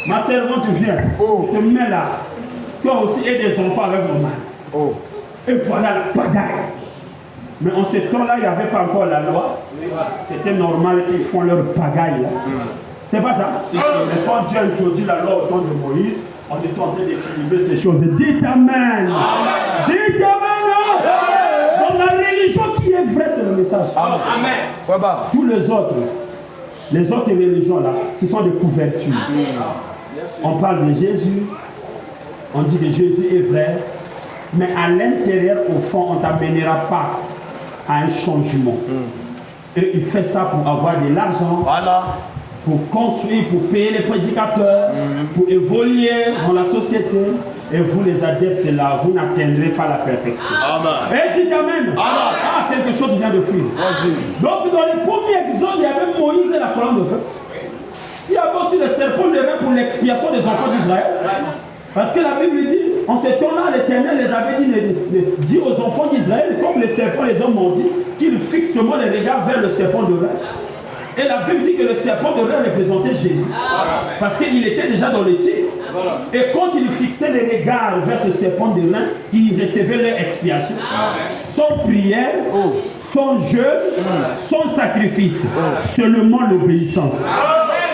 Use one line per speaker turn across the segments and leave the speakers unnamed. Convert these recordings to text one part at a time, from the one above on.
Ma servante vient, te met là. Toi aussi et des enfants avec maman. Et voilà la pagaille. Mais en ce temps-là, il n'y avait pas encore la loi. C'était normal qu'ils font leur pagaille là. C'est pas ça? Mais quand Dieu introduit la loi au temps de Moïse, on est en train d'équilibrer ces choses. Dites Amen. Dites Amen. Dans la religion qui est vraie, c'est le message. Amen. Tous les autres religions là, ce sont des couvertures. On parle de Jésus, on dit que Jésus est vrai, mais à l'intérieur, au fond, on ne t'amènera pas à un changement. Et il fait ça pour avoir de l'argent, pour construire, pour payer les prédicateurs, pour évoluer dans la société. Et vous, les adeptes là, vous n'atteindrez pas la perfection. Et dites Amen. Ah, quelque chose vient de fuir. Donc, dans les premiers exodes, il y avait Moïse et la colonne de feu. Il y avait aussi le serpent de rein pour l'expiation des enfants d'Israël. Parce que la Bible dit, en ce temps-là, l'Éternel les avait dit aux enfants d'Israël, comme les serpents, les hommes m'ont dit, qu'ils fixent le regard vers le serpent de rein. Et la Bible dit que le serpent de rein représentait Jésus. Parce qu'il était déjà dans le tir. Et quand il fixait les regards vers ce serpent de rein, il recevait leur expiation. Sans prière, sans jeûne, sans sacrifice. Seulement l'obéissance.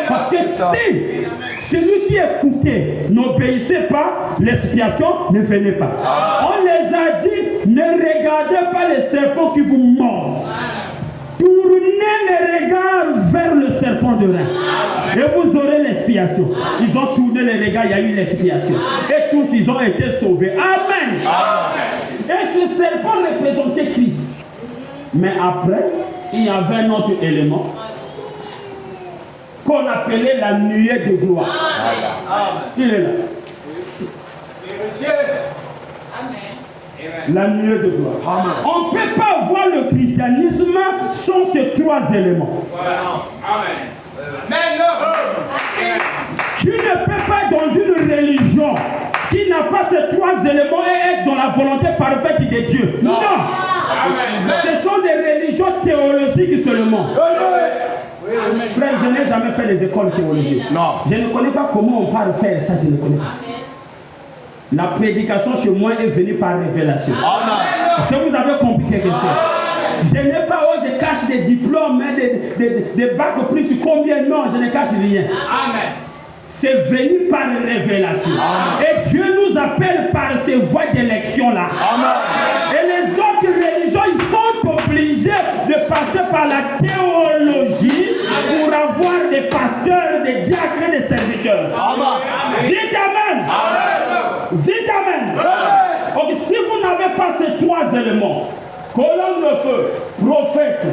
Parce que si celui qui écoutait n'obéissait pas, l'expiation ne venait pas. On les a dit, ne regardez pas les serpents qui vous mordent. Tournez les regards vers le serpent de rein. Et vous aurez l'expiation. Ils ont tourné les regards, il y a eu l'expiation. Et tous, ils ont été sauvés. Amen. Et ce serpent représentait Christ. Mais après, il y avait un autre élément qu'on appelait la nuée de gloire. Il est là. La nuée de gloire. On ne peut pas voir le christianisme sans ces trois éléments. Tu ne peux pas dans une religion qui n'a pas ces trois éléments et être dans la volonté parfaite de Dieu. Non. Ce sont des religions théologiques seulement. Frère, je n'ai jamais fait des écoles théologiques. Je ne connais pas comment on parle faire ça, je ne connais pas. La prédication chez moi est venue par révélation. Est-ce que vous avez compris quelque chose? Je n'ai pas, je cache des diplômes, des bacs plus sur combien? Non, je ne cache rien. C'est venu par révélation. Et Dieu nous appelle par ces voies d'élection-là. Et les autres religions, ils sont obligés de passer par la théologie pour avoir des pasteurs, des diacres et des serviteurs. Dites Amen. Dites Amen. Donc si vous n'avez pas ces trois éléments, colonne de feu, prophète,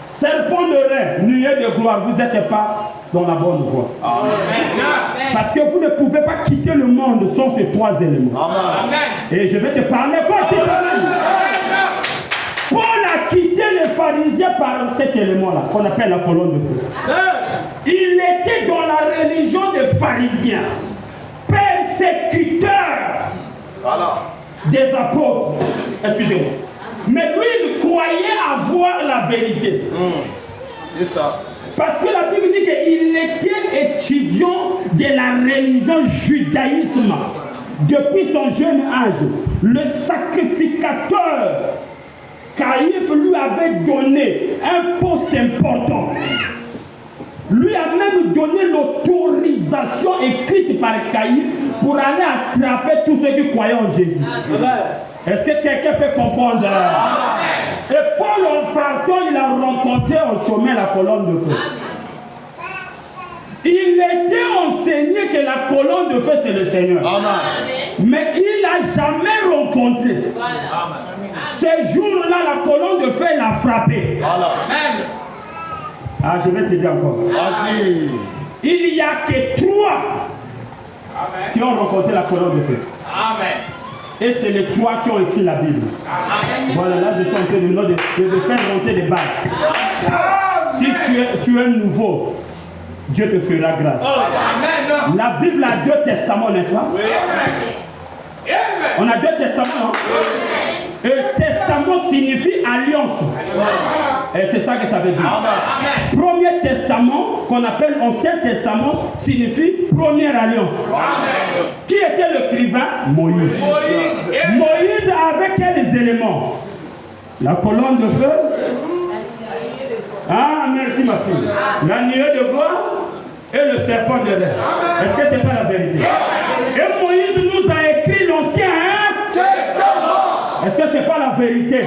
serpent de rein, nuée de gloire, vous n'êtes pas dans la bonne voie. Parce que vous ne pouvez pas quitter le monde sans ces trois éléments. Et je vais te parler quoi? Paul a quitté les pharisiens par cet élément-là, qu'on appelle la colonne de feu. Il était dans la religion des pharisiens, persécuteur des apôtres. Excusez-moi. Mais lui, il croyait avoir la vérité.
C'est ça.
Parce que la Bible dit qu'il était étudiant de la religion judaïsme. Depuis son jeune âge, le sacrificateur Caïphe lui avait donné un poste important. Lui a même donné l'autorisation écrite par Caïphe pour aller attraper tous ceux qui croyaient en Jésus. Est-ce que quelqu'un peut comprendre? Et Paul, en partant, il a rencontré en chemin la colonne de feu. Il était enseigné que la colonne de feu, c'est le Seigneur. Mais il n'a jamais rencontré. Ce jour-là, la colonne de feu l'a frappé. Ah, je vais te dire encore. Il n'y a que trois qui ont rencontré la colonne de feu. Et c'est les trois qui ont écrit la Bible. Voilà, là je suis en train de faire monter les bases. Si tu es nouveau, Dieu te fera grâce. La Bible a deux testaments, n'est-ce pas? On a deux testaments, non? Et testament signifie alliance. Et c'est ça que ça veut dire. Premier testament, qu'on appelle Ancien Testament, signifie première alliance. Qui était l'écrivain? Moïse. Moïse avait quels éléments? La colonne de feu. Ah, merci ma fille. La nuée de gloire et le serpent de l'air. Est-ce que ce n'est pas la vérité? Et Moïse nous a écrit l'Ancien Testament. Est-ce que ce n'est pas la vérité?